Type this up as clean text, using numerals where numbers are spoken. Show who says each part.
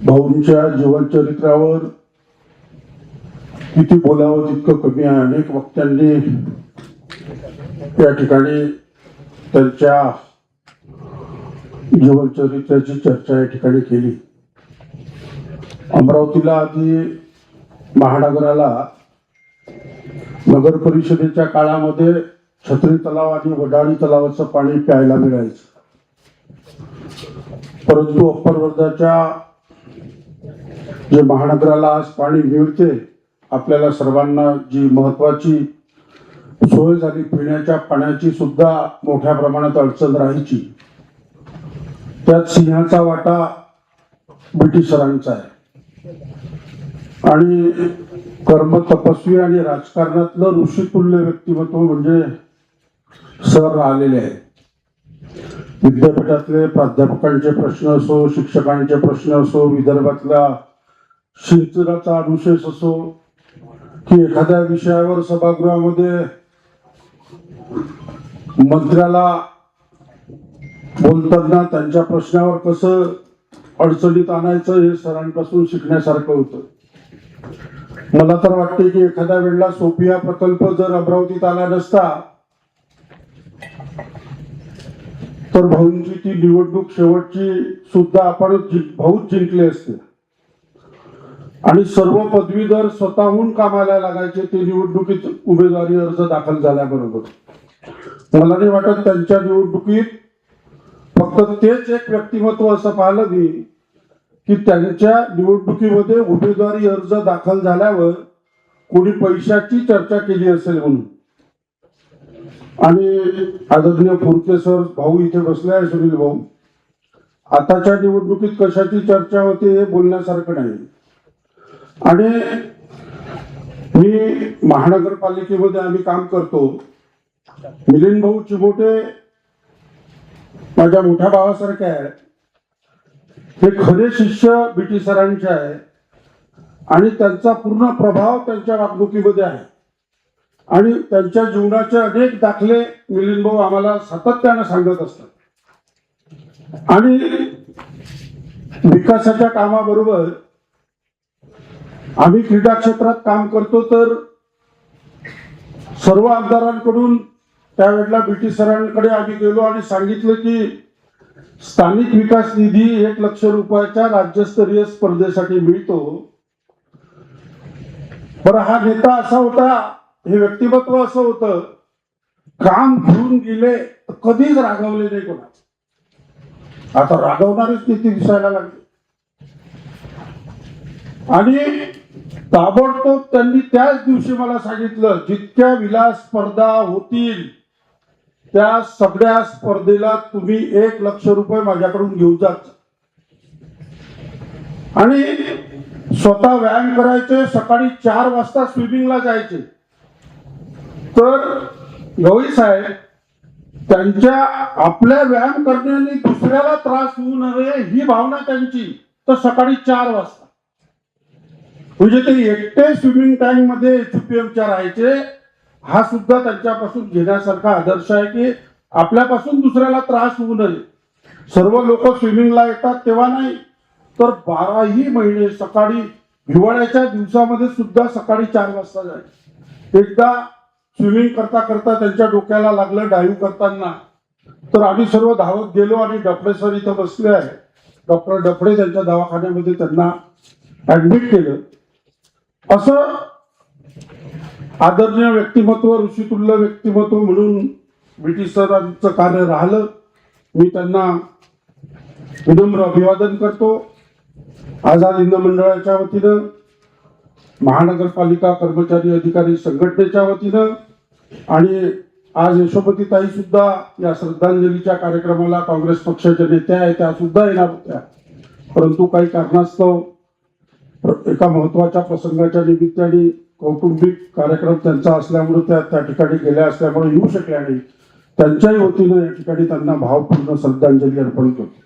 Speaker 1: भाऊंच्या जीवनचरित्रावर किती बोलावं तितकं कमी आहे. अनेक वक्त्यांनी या ठिकाणी त्यांच्या जीवनचरित्राची चर्चा या ठिकाणी केली. अमरावतीला आधी महानगराला नगर परिषदेच्या काळामध्ये छत्री तलाव आणि वडाळी तलावाचं पाणी प्यायला मिळायचं. परंतु अप्पर वर्धाच्या जे महानगराला आज पाणी मिळते, आपल्याला सर्वांना जी महत्वाची सोय झाली, पिण्याच्या पाण्याची सुद्धा मोठ्या प्रमाणात अडचण राहायची, त्यात सिंहाचा वाटा ब्रिटिशरांचा आहे. आणि कर्म तपस्वी आणि राजकारणातलं ऋषितुल्य व्यक्तिमत्व म्हणजे सर आलेले आहे. विद्यापीठातले प्राध्यापकांचे प्रश्न असो, शिक्षकांचे प्रश्न असो, विदर्भातल्या सिंचनाचा अनुशेष असो, की एखाद्या विषयावर सभागृहामध्ये मंत्र्याला बोलताना त्यांच्या प्रश्नावर कसं अडचणीत आणायचं हे सरांपासून शिकण्यासारखं होतं. मला तर वाटते की एखाद्या वेळेला सोफिया प्रकल्प जर अमरावतीत आला नसता तर भाऊंची ती निवडणूक शेवटची सुद्धा आपण भाऊच जिंकले असते. आणि सर्व पदवीधर स्वतःहून कामाला लागायचे ते निवडणुकीत उमेदवारी अर्ज दाखल झाल्याबरोबर. मला नाही वाटत त्यांच्या निवडणुकीत फक्त तेच एक व्यक्तिमत्व असं पाहिलं मी की त्यांच्या निवडणुकीमध्ये उमेदवारी अर्ज दाखल झाल्यावर कोणी पैशाची चर्चा केली असेल म्हणून. आणि आदरणीय फुरके सर भाऊ इथे बसले आहे, सुनील भाऊ, आताच्या निवडणुकीत कशाची चर्चा होते हे बोलण्यासारखं नाही. आणि मी महानगरपालिकेमध्ये आम्ही काम करतो. मिलिंद भाऊ चिमोटे माझ्या मोठ्या भावासारखे आहे. हे खरे शिष्य बीटी सरांचे आहे आणि त्यांचा पूर्ण प्रभाव त्यांच्या वागणुकीमध्ये आहे. आणि त्यांच्या जीवनाचे अनेक दाखले मिलिंद भाऊ आम्हाला सातत्यानं सांगत असतात. आणि विकासाच्या कामाबरोबर आम्ही क्रीडा क्षेत्रात काम करतो, तर सर्व आमदारांकडून त्यावेळेला बीटी सरांकडे आम्ही गेलो आणि सांगितलं की स्थानिक विकास निधी 1 लाख रुपयाच्या राज्यस्तरीय स्पर्धेसाठी मिळतो. बरं, हा नेता असा होता, हे व्यक्तिमत्व असं होतं, काम घेऊन गेले कधीच रागवले नाही कोणा. आता रागवणारच नीती दिसायला लागली. आणि ताबडतोब त्यांनी त्याच दिवशी मला सांगितलं, जितक्या विलास स्पर्धा होतील त्या सगळ्या स्पर्धेला तुम्ही 1 लाख रुपये माझ्याकडून घेऊन जात. आणि स्वतः व्यायाम करायचे, सकाळी 4 वाजता स्विमिंगला जायचे. तर गवई साहेब त्यांच्या आपल्या व्यायाम करण्याने दुसऱ्याला त्रास होऊ नये ही भावना त्यांची, तर सकाळी 4 वाजता म्हणजे ते एकटे स्विमिंग टँक मध्ये HPMच्या राहायचे. हा सुद्धा त्यांच्यापासून घेण्यासारखा आदर्श आहे की आपल्यापासून दुसऱ्याला त्रास होऊ नये. सर्व लोक स्विमिंगला येतात तेव्हा नाही, तर 12ही महिने सकाळी हिवाळ्याच्या दिवसामध्ये सुद्धा सकाळी 4 वाजता जायचे. एकदा स्विमिंग करता करता त्यांच्या डोक्याला लागलं डाईव्ह करताना, तर आम्ही सर्व धावत गेलो आणि डफडे सर इथं बसले आहे. डॉक्टर डफडे त्यांच्या दवाखान्यामध्ये त्यांना ऍडमिट केलं. असं आदरणीय व्यक्तिमत्व, ऋषितुल्य व्यक्तिमत्व म्हणून ब्रिटिश सरांचं कार्य राहिलं. मी त्यांना विनम्र अभिवादन करतो. आझाद हिंद मंडळाच्या वतीनं, महानगरपालिका कर्मचारी अधिकारी संघटनेच्या वतीनं, आणि आज यशोमतीताई सुद्धा या श्रद्धांजलीच्या कार्यक्रमाला काँग्रेस पक्षाच्या नेत्या आहेत, त्या सुद्धा येणार होत्या. परंतु काही कारणास्तव एका महत्वाच्या प्रसंगाच्या निमित्ताने कौटुंबिक कार्यक्रम त्यांचा असल्यामुळे त्या ठिकाणी गेल्या असल्यामुळे येऊ शकल्या नाही. त्यांच्याही वतीनं या ठिकाणी त्यांना भावपूर्ण श्रद्धांजली अर्पण करतो.